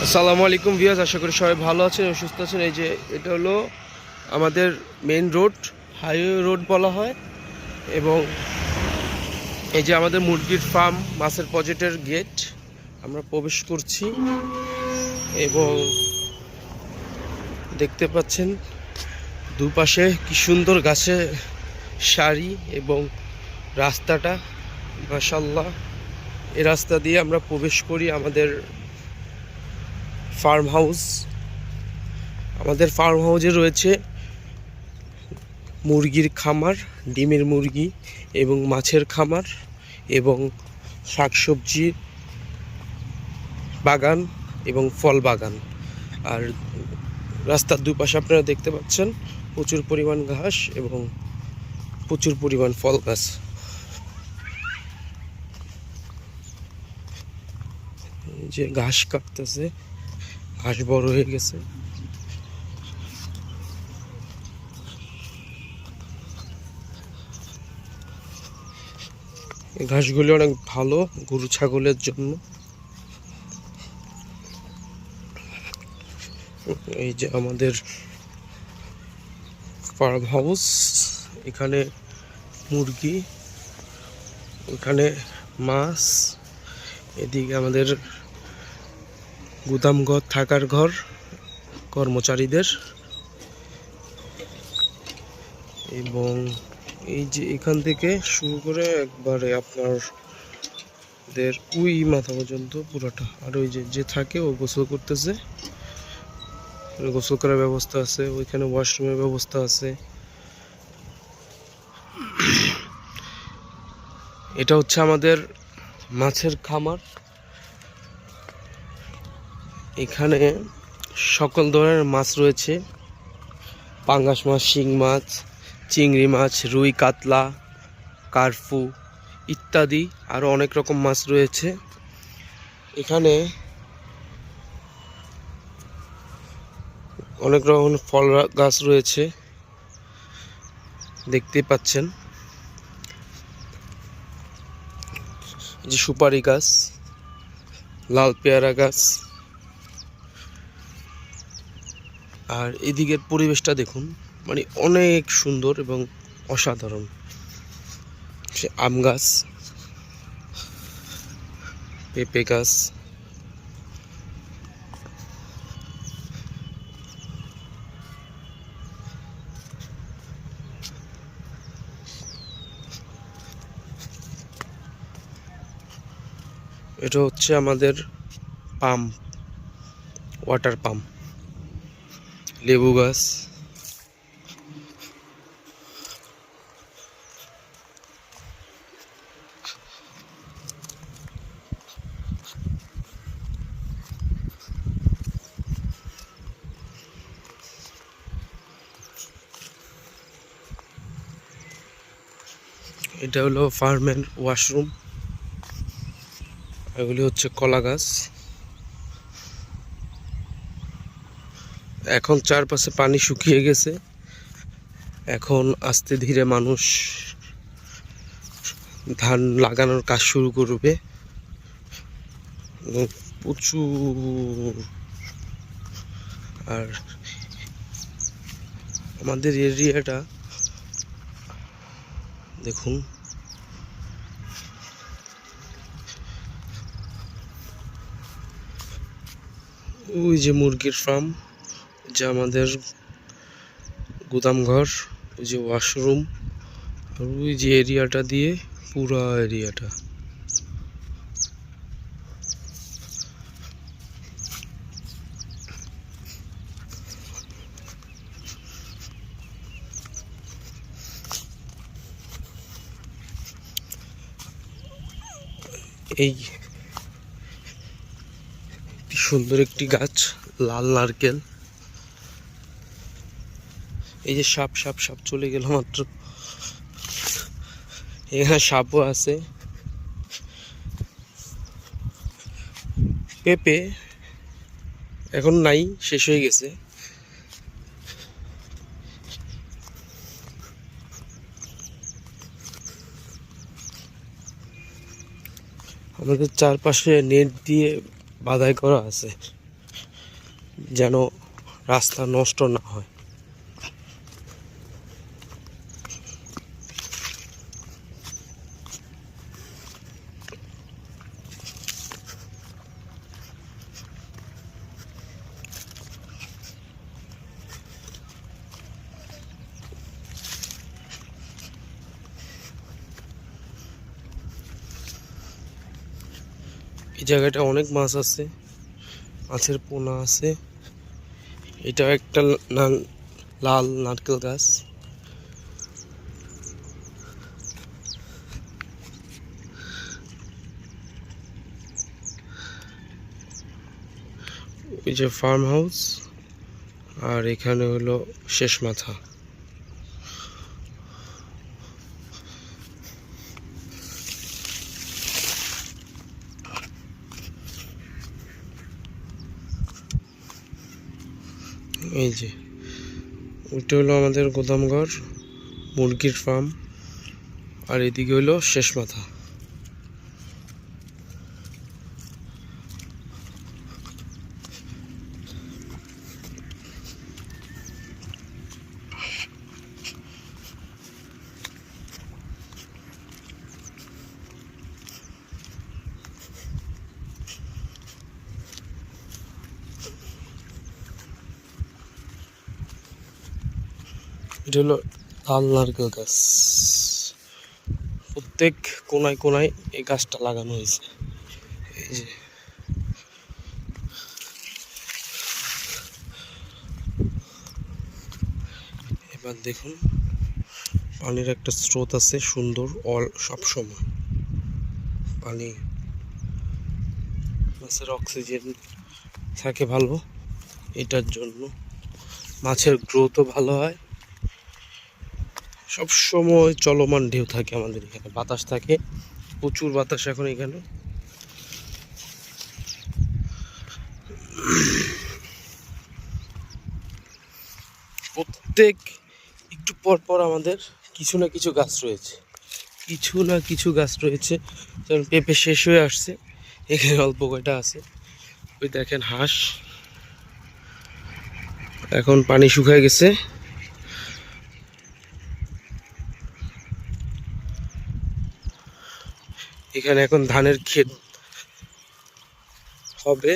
আসসালামু আলাইকুম ভিউয়ার্স, আশা করি সবাই ভালো আছেন এবং সুস্থ আছেন। এই যে এটা হলো আমাদের মেইন রোড, হাইওয়ে রোড বলা হয়। এবং এই যে আমাদের মুরগির ফার্ম, মাছের প্রজেক্টের গেট আমরা প্রবেশ করছি। এবং দেখতে পাচ্ছেন দুপাশে কি সুন্দর গাছে সারি এবং রাস্তাটা মাশাআল্লাহ। এই রাস্তা দিয়ে আমরা প্রবেশ করি আমাদের ফার্ম হাউস। আমাদের ফার্ম হাউসে রয়েছে মুরগির খামার, ডিমের মুরগি এবং মাছের খামার এবং শাকসবজি বাগান এবং ফল বাগান। আর রাস্তার দুপাশে আপনারা দেখতে পাচ্ছেন প্রচুর পরিমাণ ঘাস এবং প্রচুর পরিমাণ ফল গাছ। যে ঘাস কাটতেছে, ঘাস বড় হয়ে গেছে। এই ঘাসগুলি অনেক ভালো গরু ছাগলের জন্য। এই যে আমাদের ফার্ম হাউস, এখানে মুরগি, এখানে মাছ, এদিকে আমাদের গুদাম ঘর, থাকার ঘর কর্মচারীদের। এবং এই যে এখান থেকে শুরু করে একবারে আপনাদের ওই মাথা পর্যন্ত পুরোটা। আর ওই যে থাকে ও গোসল করতেছে, গোসল করার ব্যবস্থা আছে, ওইখানে ওয়াশরুমের ব্যবস্থা আছে। এটা হচ্ছে আমাদের মাছের খামার। এখানে সকল ধরনের মাছ রয়েছে, পাঙ্গাস মাছ, শিং মাছ, চিংড়ি মাছ, রুই, কাতলা, কার্পু ইত্যাদি আরও অনেক রকম মাছ রয়েছে। এখানে অনেক রকম ফল গাছ রয়েছে, দেখতে পাচ্ছেন। যে সুপারি গাছ, লাল পেয়ারা গাছ। আর এদিকের পরিবেশটা দেখুন, মানে অনেক সুন্দর এবং অসাধারণ। সে আম গাছ, পেঁপে গাছ, এটা হচ্ছে আমাদের পাম্প, ওয়াটার পাম্প। লেবু গাছ, এটা হলো ফার্মের ওয়াশরুম। এগুলি হচ্ছে কলা গাছ। এখন চারপাশে পানি শুকিয়ে গেছে, এখন আস্তে ধীরে মানুষ ধান লাগানোর কাজ শুরু করবে। প্রচুর। আর আমাদের এরিয়াটা দেখুন, ওই যে মুরগির ফার্ম, যে আমাদের গুদাম ঘর, ওই যে ওয়াশরুম, আর ওই যে এরিয়াটা দিয়ে পুরো এরিয়াটা। এই সুন্দর একটি গাছ, লাল নারকেল। এই যে সাপ সাপ সাপ চলে গেল মাত্র। এখানে সাপও আছে। পেঁপে এখন নাই, শেষ হয়ে গেছে। আমাদের চারপাশে নেট দিয়ে বাধাই করা আছে। যেন রাস্তা নষ্ট না হয়। এই জায়গাটা অনেক মাছ আছে, মাছের পোনা আছে। এটা একটা লাল নারকেল গাছ। এই যে ফার্ম হাউস, আর এখানে হলো শেষ মাথা। এই যে ওইটা হলো আমাদের গোদামঘর, মুরগির ফার্ম, আর এদিকে হলো শেষ মাথা। এটা হলো লাল নারকেল গাছ। প্রত্যেক কোনায় কোনায় এই গাছটা লাগানো হয়েছে। এই যে এবার দেখুন, পানির একটা স্রোত আছে সুন্দর, সব সময় পানি, মাছের অক্সিজেন থাকে ভালো, এটার জন্য মাছের গ্রোথও ভালো হয়। সব সময় চলমান ঢেউ থাকে আমাদের এখানে, বাতাস থাকে, প্রচুর বাতাস এখন এখানে। প্রত্যেক একটু পর পর আমাদের কিছু না কিছু গাছ রয়েছে, যেমন পেঁপে শেষ হয়ে আসছে, এখানে অল্প কয়টা আছে। ওই দেখেন হাঁস, এখন পানি শুকায় গেছে। এখানে এখন ধানের ক্ষেত হবে।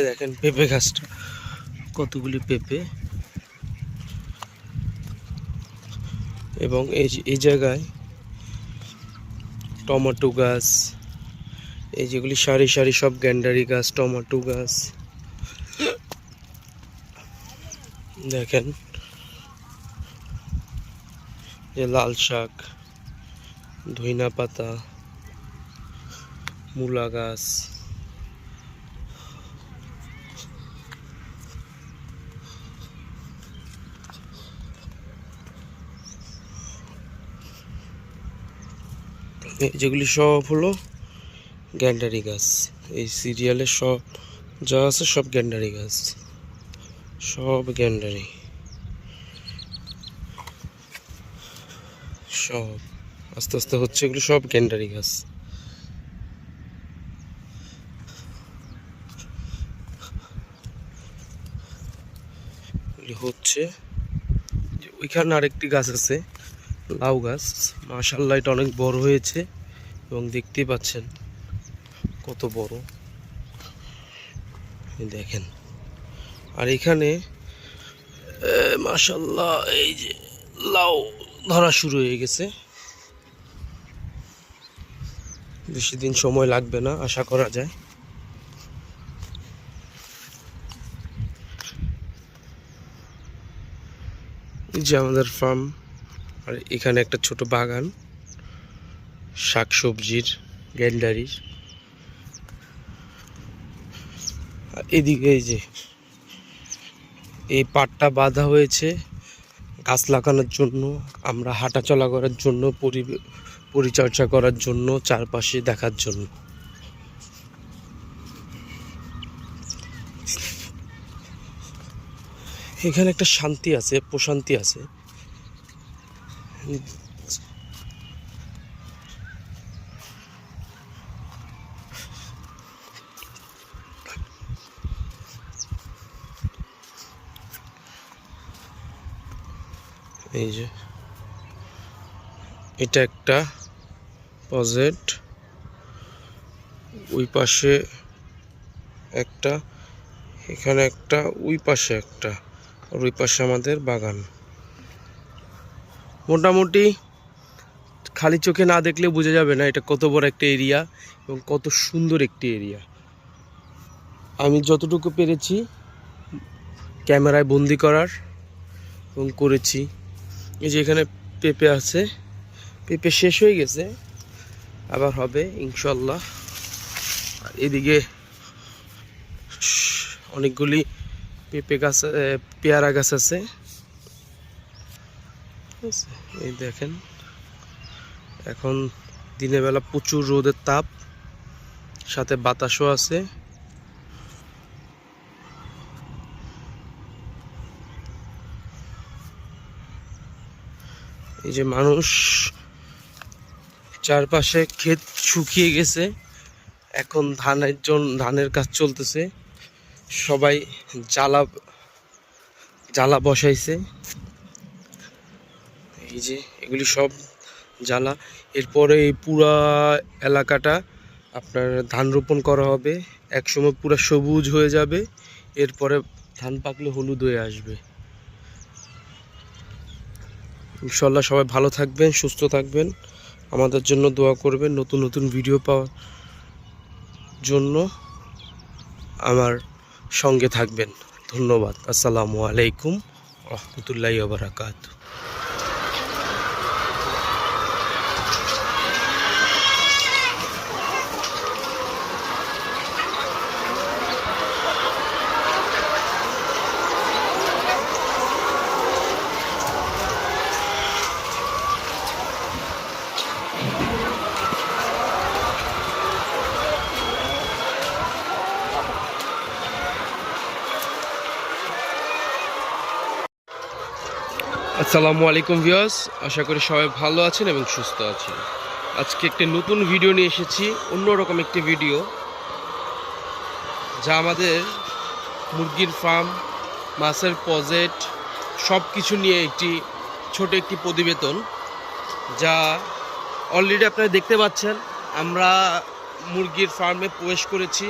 দেখেন পেঁপে গাছটা, কতগুলি পেঁপে। এবং এই জায়গায় টমেটো গাছ, এই যেগুলি সারি সারি সব গ্যান্ডারি গাছ, টমেটো গাছ। দেখেন যে লাল শাক, ধইনা পাতা, মূলা গাছ। যেগুলি সব হলো গ্যান্ডারি গাছ। এই সিরিয়ালে সব যা আছে সব গ্যান্ডারি গাছ, সব গ্যান্ডারি, সব আস্তে আস্তে হচ্ছে, এগুলো সব গ্যান্ডারি গাছ। হচ্ছে ওইখানে আরেকটি গাছ আছে, লাউ গাছ। মাশাআল্লাহ, এটা অনেক বড় হয়েছে এবং দেখতেই পাচ্ছেন কত বড়, দেখেন। আর এখানে মাশাআল্লাহ এই যে লাউ ধরা শুরু হয়ে গেছে, বেশি দিন সময় লাগবে না আশা করা যায়। এই যে আমাদের ফার্ম, আর এখানে একটা ছোট বাগান শাকসবজির, গ্যান্ডারির। আর এদিকে এই যে এই পাটটা বাঁধা হয়েছে গাছ লাগানোর জন্য, আমরা হাঁটাচলা করার জন্য, পরিচর্যা করার জন্য, চারপাশে দেখার জন্য। এখানে একটা শান্তি আছে, প্রশান্তি আছে। এই যে এটা একটা পজেট, ওই পাশে একটা, এখানে একটা, ওই পাশে একটা, আর ওই পাশে আমাদের বাগান। মোটামুটি খালি চোখে না দেখলে বোঝা যাবে না এটা কত বড় একটা এরিয়া এবং কত সুন্দর একটি এরিয়া। আমি যতটুকু পেরেছি ক্যামেরায় বন্দি করার এবং করেছি। এই যে এখানে পেঁপে আছে, পেঁপে শেষ হয়ে গেছে, আবার হবে ইনশাল্লাহ। আর এদিকে অনেকগুলি পেঁপে গাছ, পেয়ারা গাছ আছে। এই দেখেন এখন দিনের বেলা প্রচুর রোদের তাপ, সাথে বাতাসও আছে। এই যে মানুষ, চারপাশে ক্ষেত শুকিয়ে গেছে, এখন ধানের কাজ চলতেছে, সবাই জ্বালা বসাইছে। এই যে এগুলি সব জ্বালা। এরপরে এই পুরা এলাকাটা আপনার ধান রোপণ করা হবে, একসময় পুরা সবুজ হয়ে যাবে, এরপরে ধান পাকলে হলুদ হয়ে আসবে। ইনশাল্লাহ সবাই ভালো থাকবেন, সুস্থ থাকবেন, আমাদের জন্য দোয়া করবেন। নতুন নতুন ভিডিও পাওয়ার জন্য আমার সঙ্গে থাকবেন। ধন্যবাদ। আসসালামু আলাইকুম রহমতুল্লাহি ওয়া বারাকাতুহু। আসসালামু আলাইকুম ভিউয়ার্স, আশা করি সবাই ভালো আছেন এবং সুস্থ আছেন। আজকে একটি নতুন ভিডিও নিয়ে এসেছি, অন্যরকম একটি ভিডিও, যা আমাদের মুরগির ফার্ম, মাছের পজেট সব কিছু নিয়ে একটি ছোট একটি প্রতিবেদন, যা অলরেডি আপনারা দেখতে পাচ্ছেন। আমরা মুরগির ফার্মে প্রবেশ করেছি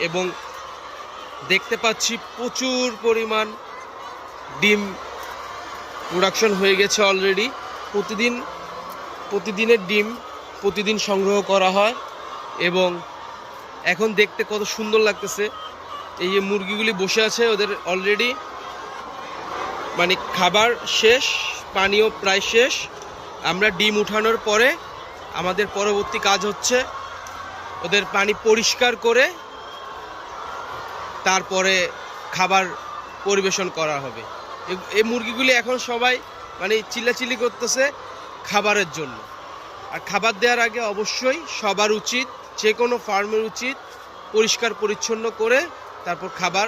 এবং দেখতে পাচ্ছি প্রচুর পরিমাণ ডিম প্রোডাকশন হয়ে গেছে অলরেডি। প্রতিদিনের ডিম প্রতিদিন সংগ্রহ করা হয় এবং এখন দেখতে কত সুন্দর লাগতেছে। এই যে মুরগিগুলি বসে আছে, ওদের অলরেডি মানে খাবার শেষ, পানিও প্রায় শেষ। আমরা ডিম উঠানোর পরে আমাদের পরবর্তী কাজ হচ্ছে ওদের পানি পরিষ্কার করে তারপরে খাবার পরিবেশন করা হবে। এই মুরগিগুলি এখন সবাই মানে চিল্লাচিল্লি করতেছে খাবারের জন্য। আর খাবার দেওয়ার আগে অবশ্যই সবার উচিত, যে কোনো ফার্মের উচিত পরিষ্কার পরিচ্ছন্ন করে তারপর খাবার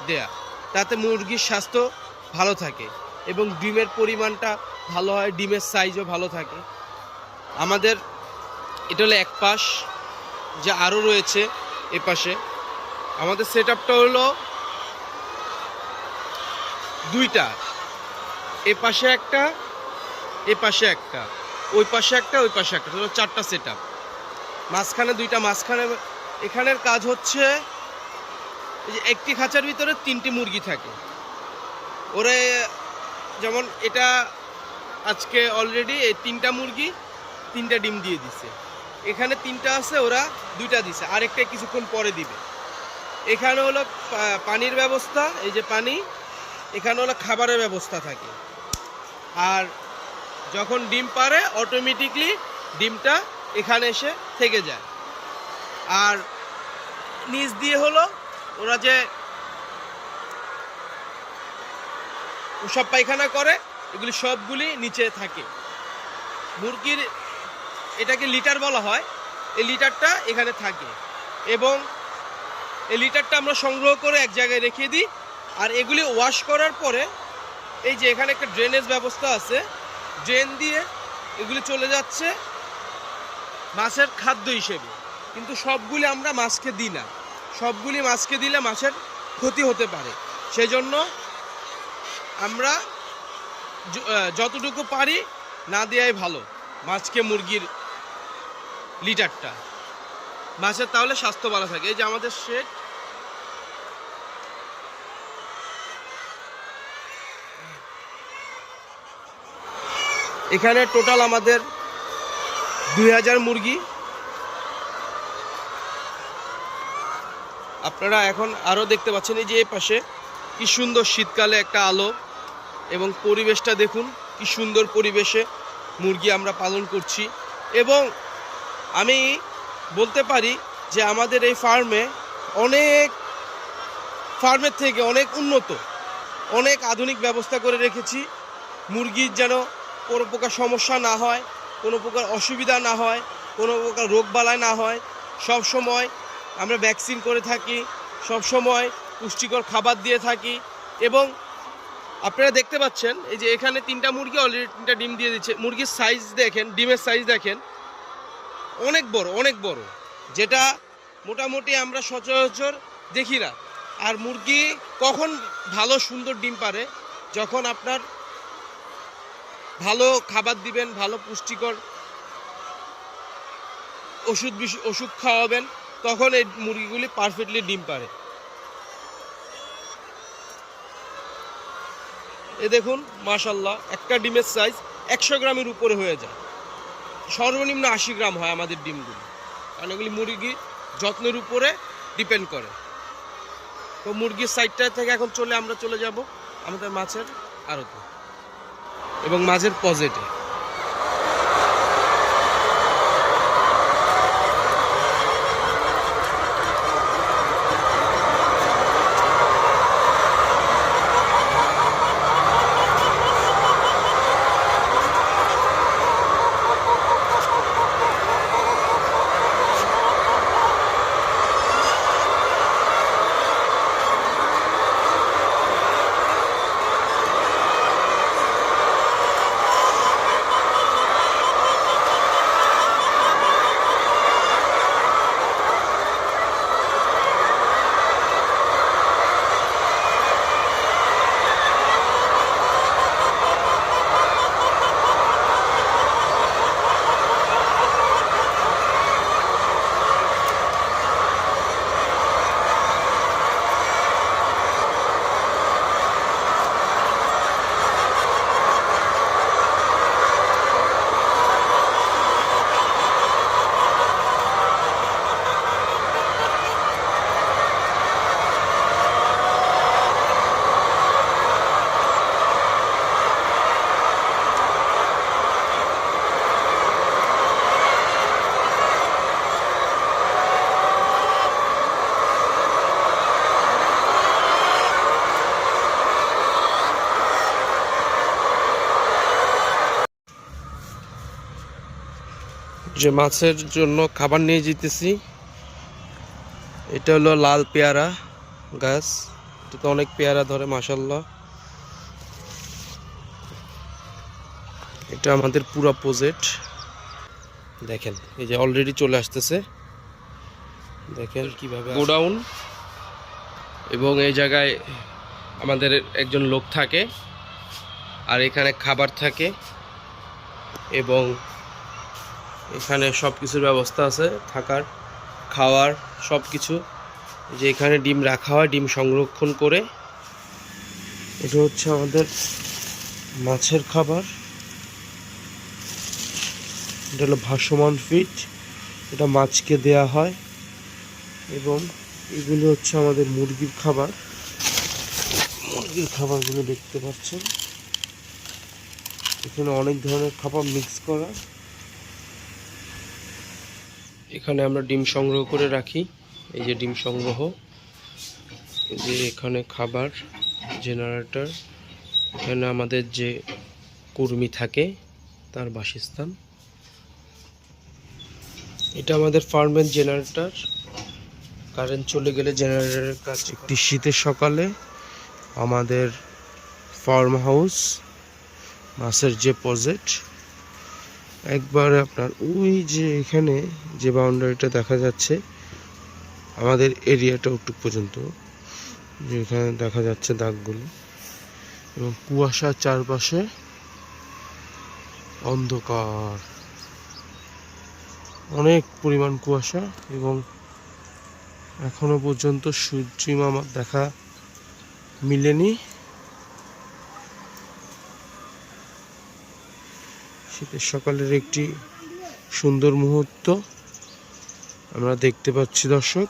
দেয়া, তাতে মুরগির স্বাস্থ্য ভালো থাকে এবং ডিমের পরিমাণটা ভালো হয়, ডিমের সাইজও ভালো থাকে। আমাদের এটা হলো এক পাশ, যে আরও রয়েছে এ পাশে। আমাদের সেট আপটা হলো দুইটা, এ পাশে একটা, এ পাশে একটা, ওই পাশে একটা, ওই পাশে একটা, হলো চারটা সেট আপ। মাঝখানে দুইটা, মাঝখানে এখানের কাজ হচ্ছে একটি খাঁচার ভিতরে 3টি মুরগি থাকে। ওরে যেমন এটা আজকে অলরেডি এই 3টা মুরগি 3টা ডিম দিয়ে দিছে। এখানে 3টা আছে, ওরা 2টা দিছে, আরেকটা কিছুক্ষণ পরে দিবে। এখানে হলো পানির ব্যবস্থা, এই যে পানি, এখানে হলো খাবারের ব্যবস্থা থাকে। আর যখন ডিম পারে অটোমেটিকলি ডিমটা এখানে এসে থেকে যায়। আর নিচ দিয়ে হলো ওরা যে সব পায়খানা করে, এগুলি সবগুলি নিচে থাকে। মুরগির এটাকে লিটার বলা হয়, এই লিটারটা এখানে থাকে এবং এই লিটারটা আমরা সংগ্রহ করে এক জায়গায় রেখে দিই। আর এগুলি ওয়াশ করার পরে এই যে এখানে একটা ড্রেনেজ ব্যবস্থা আছে, ড্রেন দিয়ে এগুলি চলে যাচ্ছে মাছের খাদ্য হিসেবে। কিন্তু সবগুলি আমরা মাছকে দিই না, সবগুলি মাছকে দিলে মাছের ক্ষতি হতে পারে। সেই জন্য আমরা যতটুকু পারি না দেওয়াই ভালো মাছকে, মুরগির লিটারটা মাছের, তাহলে স্বাস্থ্য ভালো থাকে। এই যে আমাদের শেড, এখানে টোটাল আমাদের 2000 মুরগি। আপনারা এখন আরও দেখতে পাচ্ছেন এই যে এই পাশে কি সুন্দর শীতকালে একটা আলো, এবং পরিবেশটা দেখুন কি সুন্দর পরিবেশে মুরগি আমরা পালন করছি। এবং আমি বলতে পারি যে আমাদের এই ফার্মে অনেক ফার্মের থেকে অনেক উন্নত, অনেক আধুনিক ব্যবস্থা করে রেখেছি মুরগির যেন কোনো প্রকার সমস্যা না হয়, কোনো প্রকার অসুবিধা না হয়, কোনো প্রকার রোগবালাই না হয়। সব সময় আমরা ভ্যাকসিন করে থাকি, সব সময় পুষ্টিকর খাবার দিয়ে থাকি। এবং আপনারা দেখতে পাচ্ছেন এই যে এখানে 3টা মুরগি অলরেডি 3টা ডিম দিয়ে দিচ্ছে। মুরগির সাইজ দেখেন, ডিমের সাইজ দেখেন, অনেক বড়, অনেক বড়, যেটা মোটামুটি আমরা সচরাচর দেখি না। আর মুরগি কখন ভালো সুন্দর ডিম পারে? যখন আপনার ভালো খাবার দিবেন, ভালো পুষ্টিকর ওষুধ খাওয়াবেন, তখন এই মুরগিগুলি পারফেক্টলি ডিম পারে। এ দেখুন মাশাল্লাহ, একটা ডিমের সাইজ 100 গ্রামের উপরে হয়ে যায়, সর্বনিম্ন 80 গ্রাম হয় আমাদের ডিমগুলি, কারণ এগুলি মুরগির যত্নের উপরে ডিপেন্ড করে। তো মুরগির সাইডটা থেকে এখন আমরা চলে যাব আমাদের মাছের আড়তে এবং মাছের পজেটে। যে মাছের জন্য খাবার নিয়ে যেতেছি, এটা হলো লাল পেয়ারা গাছ, এটাতে অনেক পেয়ারা ধরে মাশাল্লাহ। এটা আমাদের পুরো প্রজেক্ট দেখেন, এই যে অলরেডি চলে আসতেছে, দেখেন কিভাবে গোডাউন। এবং এই জায়গায় আমাদের একজন লোক থাকে, আর এখানে খাবার থাকে, এবং এখানে সব কিছুর ব্যবস্থা আছে, থাকার, খাওয়ার সব কিছু। যে এখানে ডিম রাখা হয়, ডিম সংরক্ষণ করে। এটা হচ্ছে আমাদের মাছের খাবার, এটা হলো ভাসমান ফিড, এটা মাছকে দেয়া হয়। এবং এগুলো হচ্ছে আমাদের মুরগির খাবার, মুরগির খাবারগুলো দেখতে পাচ্ছেন, এখানে অনেক ধরনের খাবার মিক্স করা। এখানে আমরা ডিম সংগ্রহ করে রাখি, এই যে ডিম সংগ্রহ, এই যে এখানে খাবার জেনারেটর, এখানে আমাদের যে কর্মী থাকে তার বাসস্থান। এটা আমাদের ফার্মের জেনারেটর, কারেন্ট চলে গেলে জেনারেটরের কাজ। একটি শীতের সকালে আমাদের ফার্ম হাউস, মাছের যে প্রজেক্ট, একবার আপনার ওই যে এখানে যে বাউন্ডারিটা দেখা যাচ্ছে আমাদের এরিয়াটা ওটুক পর্যন্ত, যেখানে দেখা যাচ্ছে দাগগুলো, এবং কুয়াশার চারপাশে অন্ধকার, অনেক পরিমাণ কুয়াশা এবং এখনো পর্যন্ত সূর্যিমামা দেখা মিলেনি। শীতের সকালের একটি সুন্দর মুহূর্ত আমরা দেখতে পাচ্ছি দর্শক।